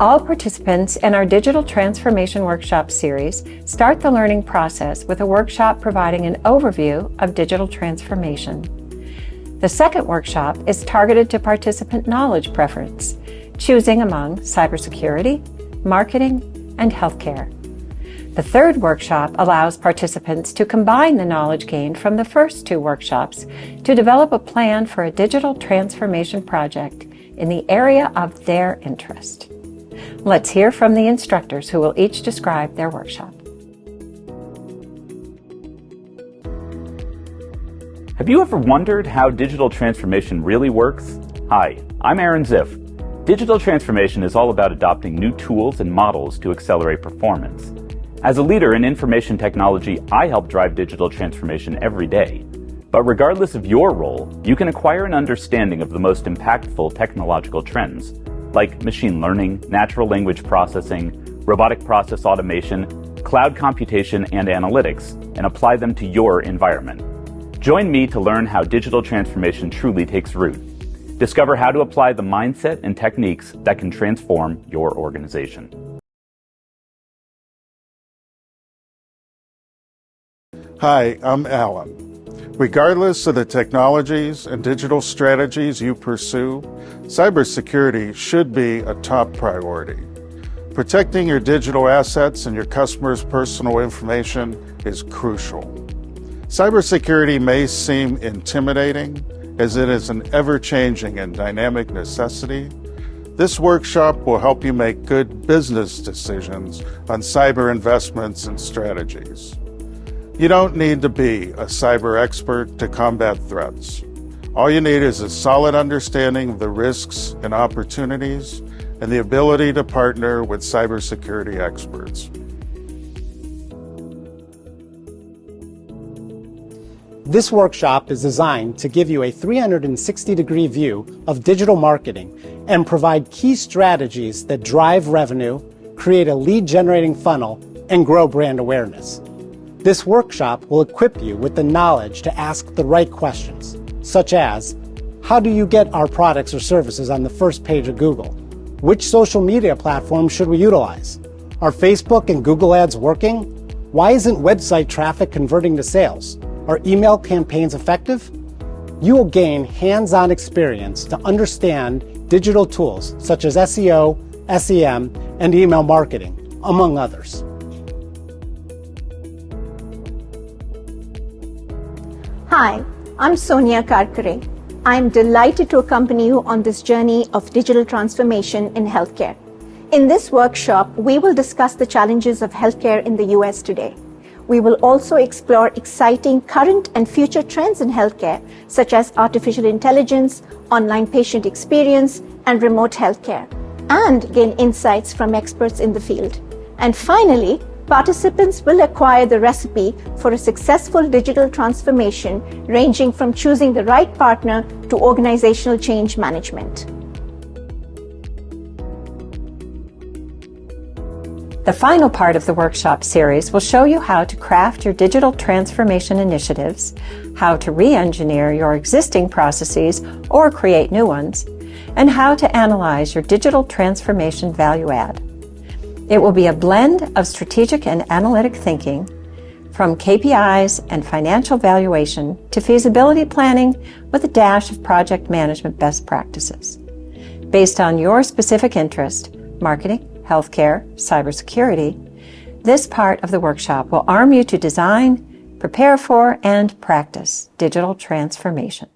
All participants in our Digital Transformation Workshop series start the learning process with a workshop providing an overview of digital transformation. The second workshop is targeted to participant knowledge preference, choosing among cybersecurity, marketing, and healthcare. The third workshop allows participants to combine the knowledge gained from the first two workshops to develop a plan for a digital transformation project in the area of their interest. Let's hear from the instructors who will each describe their workshop. Have you ever wondered how digital transformation really works? Hi, I'm Aaron Ziff. Digital transformation is all about adopting new tools and models to accelerate performance. As a leader in information technology, I help drive digital transformation every day. But regardless of your role, you can acquire an understanding of the most impactful technological trends, like machine learning, natural language processing, robotic process automation, cloud computation, and analytics, and apply them to your environment. Join me to learn how digital transformation truly takes root. Discover how to apply the mindset and techniques that can transform your organization. Hi, I'm Alan. Regardless of the technologies and digital strategies you pursue, cybersecurity should be a top priority. Protecting your digital assets and your customers' personal information is crucial. Cybersecurity may seem intimidating, as it is an ever-changing and dynamic necessity. This workshop will help you make good business decisions on cyber investments and strategies. You don't need to be a cyber expert to combat threats. All you need is a solid understanding of the risks and opportunities and the ability to partner with cybersecurity experts. This workshop is designed to give you a 360-degree view of digital marketing and provide key strategies that drive revenue, create a lead-generating funnel, and grow brand awareness. This workshop will equip you with the knowledge to ask the right questions, such as, how do you get our products or services on the first page of Google? Which social media platform should we utilize? Are Facebook and Google ads working? Why isn't website traffic converting to sales? Are email campaigns effective? You will gain hands-on experience to understand digital tools such as SEO, SEM, and email marketing, among others. Hi, I'm Sonia Karkare. I'm delighted to accompany you on this journey of digital transformation in healthcare. In this workshop, we will discuss the challenges of healthcare in the US today. We will also explore exciting current and future trends in healthcare, such as artificial intelligence, online patient experience, and remote healthcare, and gain insights from experts in the field. And finally, participants will acquire the recipe for a successful digital transformation, ranging from choosing the right partner to organizational change management. The final part of the workshop series will show you how to craft your digital transformation initiatives, how to re-engineer your existing processes or create new ones, and how to analyze your digital transformation value add. It will be a blend of strategic and analytic thinking, from KPIs and financial valuation to feasibility planning with a dash of project management best practices. Based on your specific interest, marketing, healthcare, cybersecurity, this part of the workshop will arm you to design, prepare for, and practice digital transformation.